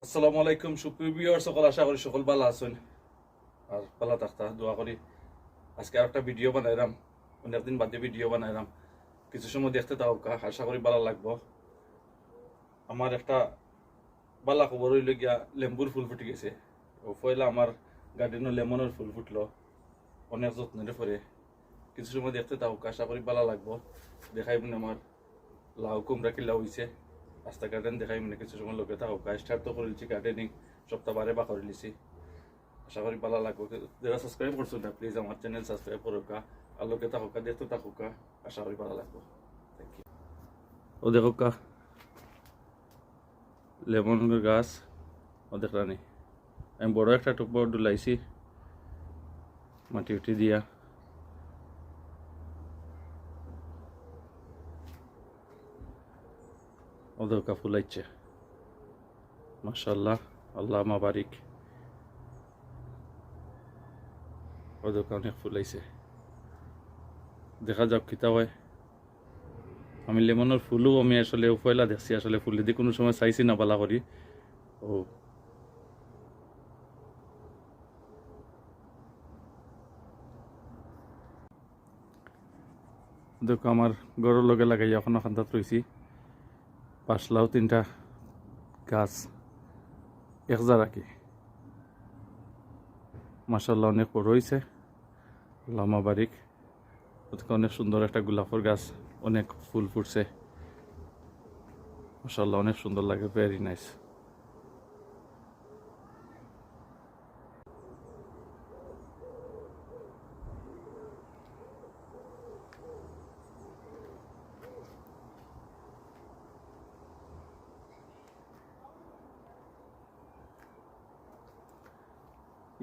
আসসালামু আলাইকুম সুপ্রিয় ভিউয়ার সকল, আশা করি সকল ভালো আছেন আর ভালো থাকতা দোয়া করি। আজকে আর একটা ভিডিও বানাইলাম, অনেকদিন বাদে ভিডিও বানাইলাম, কিছু সময় দেখতে থাকো, আশা করি ভালো লাগবো। আমার একটা ভালো খবর হইল গিয়া, লেম্বুর ফুল ফুটে গেছে। ও পয়লা আমার গার্ডেনের লেমনের ফুল ফুটলো, অনেক যত্নের পরে। কিছু সময় দেখতে থাকো, আশা করি ভালো লাগবো। দেখাই মনে আমার লাউ কুমড়া কিলা হয়েছে, রাস্তা গার্ডেন দেখাই মনে কিছু সময় লোকে থাকো। স্টার্ট তো করেছি গার্ডেনিং, সপ্তাহবারে বা করে লিছি। আশা করি ভালো লাগবো। যারা সাবস্ক্রাইব করছো না, প্লিজ আমার চ্যানেল সাবস্ক্রাইব করোকা, আর লোকে থাকুকা, দেখতে থাকুকা, আশা করি ভালো লাগবো। Thank you. ও দেখোকা লেমনের গাছ, ও দেখলানি আমি বড় একটা টুকরো ডুলাইছি মাটি উঠি দিয়া। ও দেখোকা ফুলাইছে, মাশাআল্লাহ, আল্লাহ মাবারিক। ও দেখোকা অনেক ফুলাইছে, দেখা যাক কিতা হয়। আমি লেমনের ফুলও আমি আসলে পয়লা দেখছি, আসলে ফুল দিয়ে কোনো সময় চাইছি না বালা করি। ও দেখো আমার গড়ের লগে লাগাই এখনো খান্দাত রয়েছি। পাশলাও 3টা গাছ একজা রাখি, মাশাআল্লাহ অনেক বড় হয়েছে, লামা বারিক। ওদিকে অনেক সুন্দর একটা গোলাপের গাছ, অনেক ফুল ফুটছে, মাশাআল্লাহ অনেক সুন্দর লাগে, ভেরি নাইস।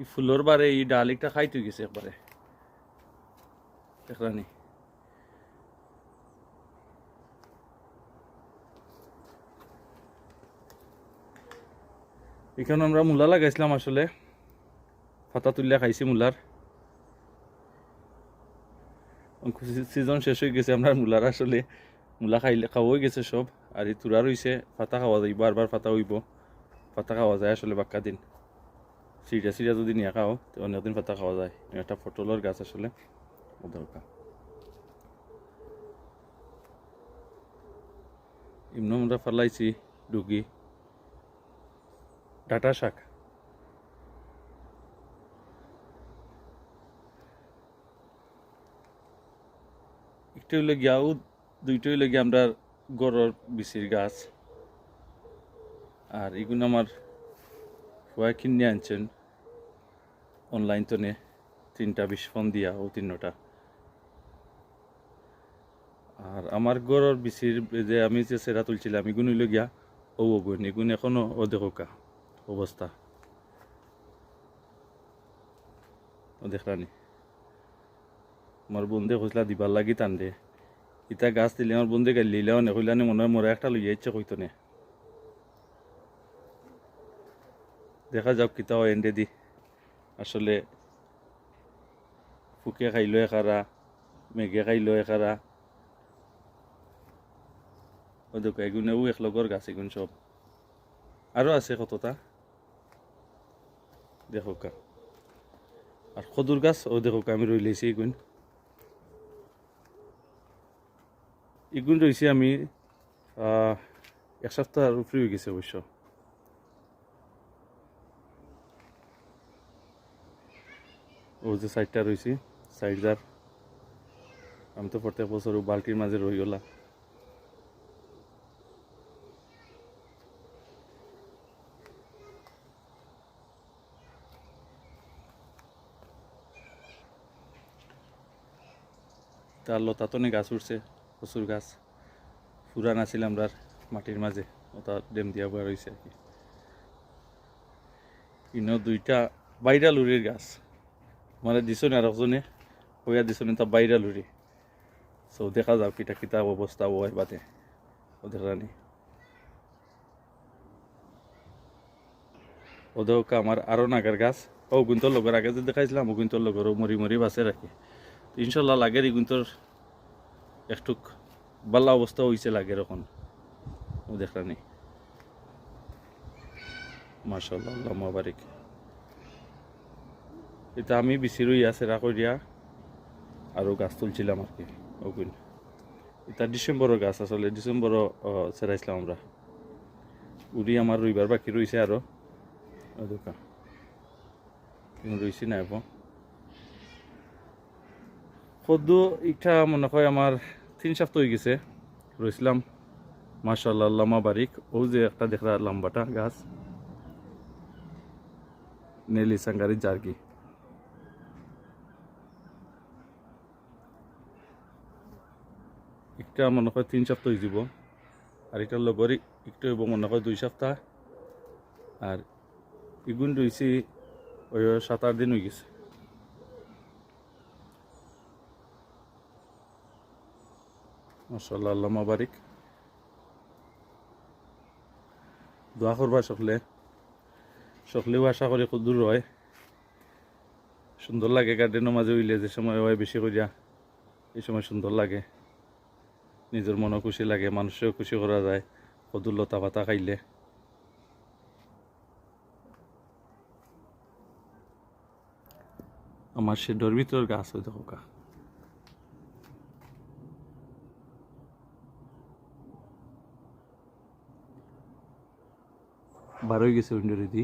এই ফুলের বারে এই ডালিকটা খাইতে গেছে একবারে, দেখলানি। এখানে আমরা মূলা লাগাইছিলাম, আসলে পাতা তুলিয়া খাইছি মূলার। সিজন শেষ হয়ে গেছে আমরা মূলার, আসলে মূলা খাইলে খাওয়া হয়ে গেছে সব। আর এই তুরা রয়েছে, পাতা খাওয়া যায়, বারবার পাতা হইব, পাতা খাওয়া যায় আসলে বাক্কা দিন। সিরিয়া সিরিয়া যদি নিয়ে খাও তো অনেকদিন পাতা খাওয়া যায়। একটা পটলের গাছ আসলে দরকার। এমনি আমরা ফেলাইছি ডুগি, ডাটা শাক। একটু হইলে গিয়াও, দুইটা হইলে গিয়ে আমরা গড়ের বিচির গাছ। আর এগুলো আমার সবাই কিনে আনছেন অনলাইন তো নে, 3টা 20 ফোন দিয়া, ও 3টা। আর আমার গড়ের বিচির যে আমি যে সেরা তুলছিলাম, এগুলো হইলে গিয়া ও গুণ, এগুলো এখনো ও দেখোকা অবস্থা, ও দেখলানি। আমার বন্ধে কইসলা দিবার লাগি টান দে, ইটা গাছ দিলে আমার বন্ধে গাই লিলেও নে, কইলানি মনে হয় মোরা একটা লইয়া ইচ্ছে কইতো নে। দেখা যাক কিতা হয় এন্ডে দি। আসলে ফুকে খাইলো এখারা, মেঘে খাইলো এখারা, ও দেখো এগুনেও এক লগর গাছ, এগুন সব আরো আছে কতটা, দেখোকা। আর খদুর গাছ ও দেখোকা আমি রই লেছি, এগুন এগুন রয়েছি আমি 1 সপ্তাহ আর উপরে হয়ে গেছে অবশ্য। ও যে সাইডটা রয়েছি, সাইডদার আমি তো প্রত্যেক বছর বালতির মাঝে রই গলা। তার লতা তনে গাছ উঠছে, প্রচুর গাছ, পুরান আছিল আমরা মাটির মাঝে, ওটা ডেম দিয়া বয়া রয়েছে আর কি। ইনো 2টা বাইরা লুরির গাছ, মানে দিছনে আর একজনে হইয়া দিছনে তা বাইরা লুরি। সো দেখা যাও কিটা কিতা অবস্থা হয় বাদে, ও দেখানি। ও দেখা আমার আরো নাগার গাছ, ও গুন্তর লগর আগে যে দেখাইছিলাম, ও গুন্তর লগর মরি মরি বাঁচে রাখি। ইনশাল্লাহ লাগের গুন্তর একটুক বাল্লা অবস্থা হয়েছে লাগে এখন, ও দেখানি। মাশাআল্লাহ, আল্লাহ মুবারক। এটা আমি বেশি রই আছে রাখো দিয়া আরও গাছ তুলছিলাম আর কি। ওগুন এটা ডিসেম্বরের গাছ, আসলে ডিসেম্বরও ছেড়াইছিলাম আমরা। উড়ি আমার রইবার বাকি রয়েছে আরও দোকা রয়েছি না এবং কদ্দু ইটা মনে হয় আমার 3 সপ্তাহ হয়ে গেছে রইছিলাম। মাশাআল্লাহ, আল্লাহ মুবারক। ও যে একটা দেখরা লম্বাটা গাছ নেলি সাঙ্গারি জার্গি, একটা মনে হয় 3 সপ্তাহ হয়ে যাব, আর এটার লগরই একটু হইব মনে হয় 2 সপ্তাহ, আর ইগুন রয়েছি ওই 7-8 দিন হয়ে গেছে। মাশাআল্লাহ, আল্লাহ মুবারক। দোয়া করবা সকলেও আশা করি কদ্দুর হয় সুন্দর লাগে। গার্ডেনের মাঝে উইলে যে সময় হয় বেশি করিয়া এই সময় সুন্দর লাগে, নিজের মনও খুশি লাগে, মানুষেও খুশি করা যায় কদ্দুর লতা পাতা খাইলে। আমার সে ডোর ভিতর গাছ হয়ে দেখো কা বার হয়ে গেছে উইন্ডোরে দি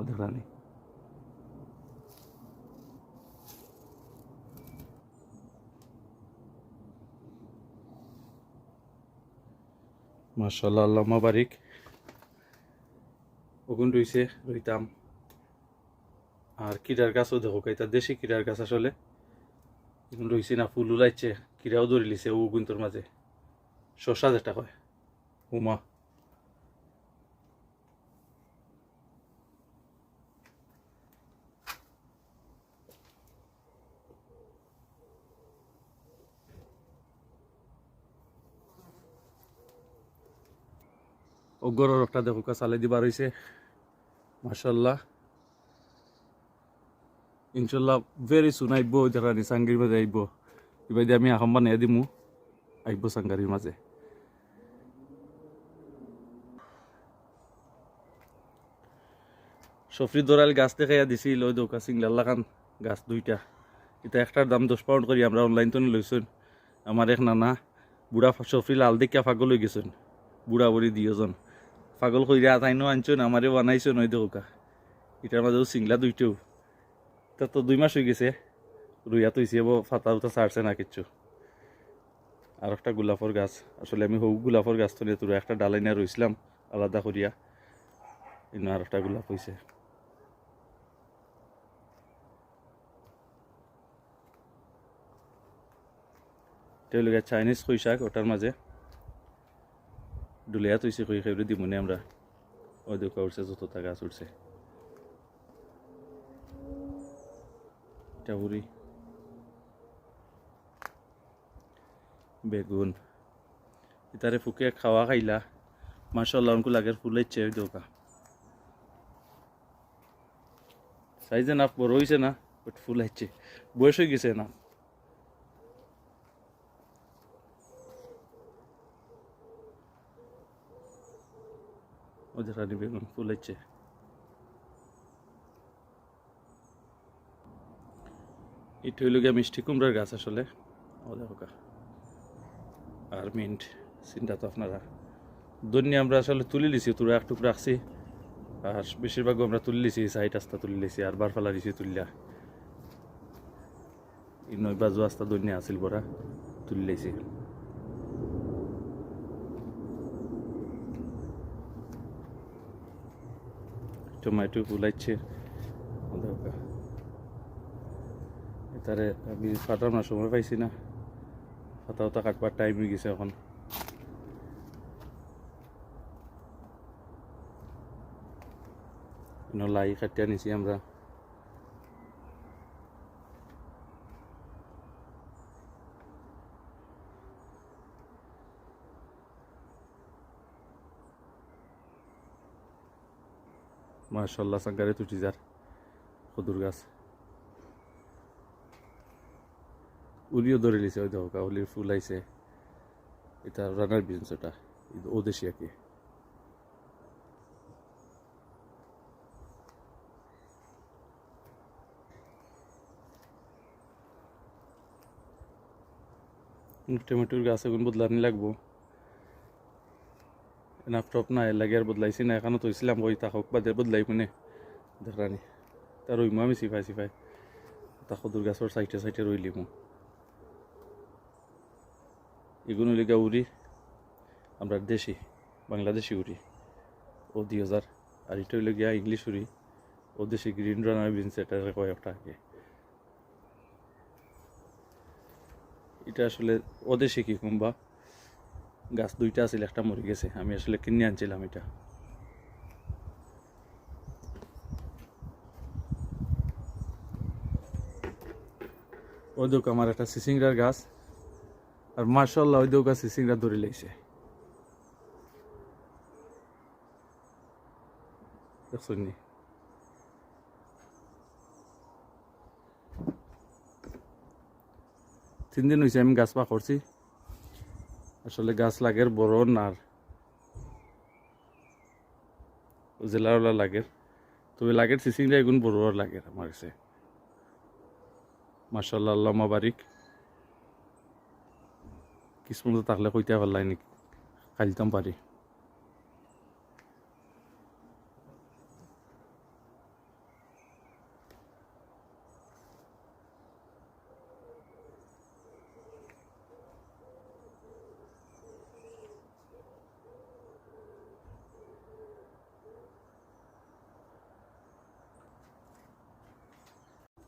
ওদের রানী। মাশাআল্লাহ, আল্লাহ মুবারক। ওগুন রইছে রইতাম। আর কিরার গাছও দেখো, এটা দেশি কিরার গাছ আসলে এখন রইছে না, ফুল উলাইছে, কিরাও ধরে লিছে ও গুন্তর মাঝে। শশা যেটা কয় উমা, অগরের একটা দেখো চালে দিবার হয়েছে। মাশাআল্লাহ, ইনশাল্লাহ ভেরি সুন আইব দেখানি সাঙ্গির মাঝে আইব। এবার দিয়ে আমি আহ্বান বানিয়ে দিমু, আইব সাঙ্গারির মাঝে। সফরি দরাল গাছ দেখাইয়া দিছিল ওই দৌকা সিংলার লাগান গাছ 2টা। এটা একটার দাম 10 পাউন্ড করি, আমরা অনলাইন তো লইছুন। আমার এক নানা বুড়া সফরি লাল দেখিয়া পাগল হয়ে গেছেন, বুড়া বুড়ি 2জন পাগল কইরা তাইনও আনছুন, আমারে বানাইছুন ওই দৌকা। এটার মাঝেও সিংলা 2টেও। তা তো 2 মাস হয়ে গেছে রুইয়া তো হিসেব ফাতা উতা ছাড়ছে না কিচ্ছু। আর একটা গোলাপর গাছ, আসলে আমি হোক গোলাপর গাছ তো নিয়ে তোর একটা ডালাই নিয়ে রইছিলাম আলাদা করিয়া, ইনো আর একটা গোলাপ হয়েছে। তেওঁলোকে চাইনিজ খই শাক ওটার মাঝে ডুলিয়া তৈছে খই খাইলে দিমুনে আমরা। ওই দেখা উঠছে যতটা গাছ উঠছে টাউরি বেগুন ইতারে ফুকে খাওয়া খাইলা। মাশাআল্লাহ, উনকু লাগের ফুল ইচ্ছে ওই দোকা সাইজে না বড় হয়েছে না, বাট ফুল হচ্ছে, বয়স হয়ে গেছে না। ওদের রানী বেগুন ফুল হচ্ছে। এটা হইল গিয়া মিষ্টি কুমড়ার গাছ আসলে ও দেখো। আর মিন্ট চিন্তা তো আপনারা ধনিয়া আমরা আসলে তুলে লিছি, তোরা এক টুকরা রাখছি, আর বেশিরভাগ আমরা তুলে লিছি, 4 আস্তা তুলে লিছি, আর বার ফেলা দিছি তুললা। এই 9 বাজু আস্তা ধনিয়া আছিল বড়া তুলে লিছি। টমেটো ফুলাইছে এটারে আমি ফাটার না সময় পাইছি না, ফাটা ওটা কাটবার টাইম হয়ে গেছে এখন। লাই কাটিয়া নিছি আমরা। মাশাআল্লাহ, সাঙ্গারে তুটি যার কদুর গাছ উলিও ধরে লিছে ওই দেখো উলির ফুল আইছে। এটা রানার বিনস, ওটা ও দেশি আর কি। টমেটোর গাছ এখন বদলানি লাগবো এনাফ টপ না এর লাগে আর বদলাইছি না এখনো তৈছিলাম ওই তাকক বাদে বদলাই মানে দেখানি তার রইমো আমি সিফাই সিফাই তা কদুর গাছের সাইডে সাইডে রইলিম এগুলো লিগা উড়ি আমরা দেশি বাংলাদেশি উড়ি ও 2000 আর এটা হইলে গিয়া ইংলিশ উড়ি ও দেশি গ্রিন রানার বিনস এটা কয়েকটা আগে এটা আসলে ও দেশি কি কুম্বা গাছ দুইটা আছিল একটা মরে গেছে আমি আসলে কিনে আনছিলাম এটা ওই দেখ আমার একটা সিসিংরার গাছ আর মাশাআল্লাহ ওই দেখ সিসিংরা ধরে লেগেছে দেখছেন নি তিন দিন হয়েছে আমি গাছ পা করছি আসলে গাছ লাগের বড় নার জেলাওয়ালা লাগের তবে লাগের সিসিংরা এগুন বড় লাগের আমার কাছে মাশাআল্লাহ আল্লাহুম্মা বারিক কিসমত থাকলে কইতে পারলাই নাকি খাইতাম পারি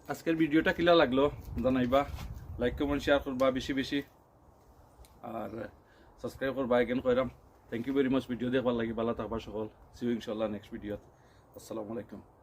আজকের ভিডিওটা কিলা লাগলো জানাইবা লাইক কমেন্ট শেয়ার করবা বেশি বেশি আর সাবস্ক্রাইব করবা এগেন কইরাম thank you very much video দেখবার লাগি ভালো থাকবা সকল সি ইউ ইনশাআল্লাহ নেক্সট ভিডিও আসসালামু আলাইকুম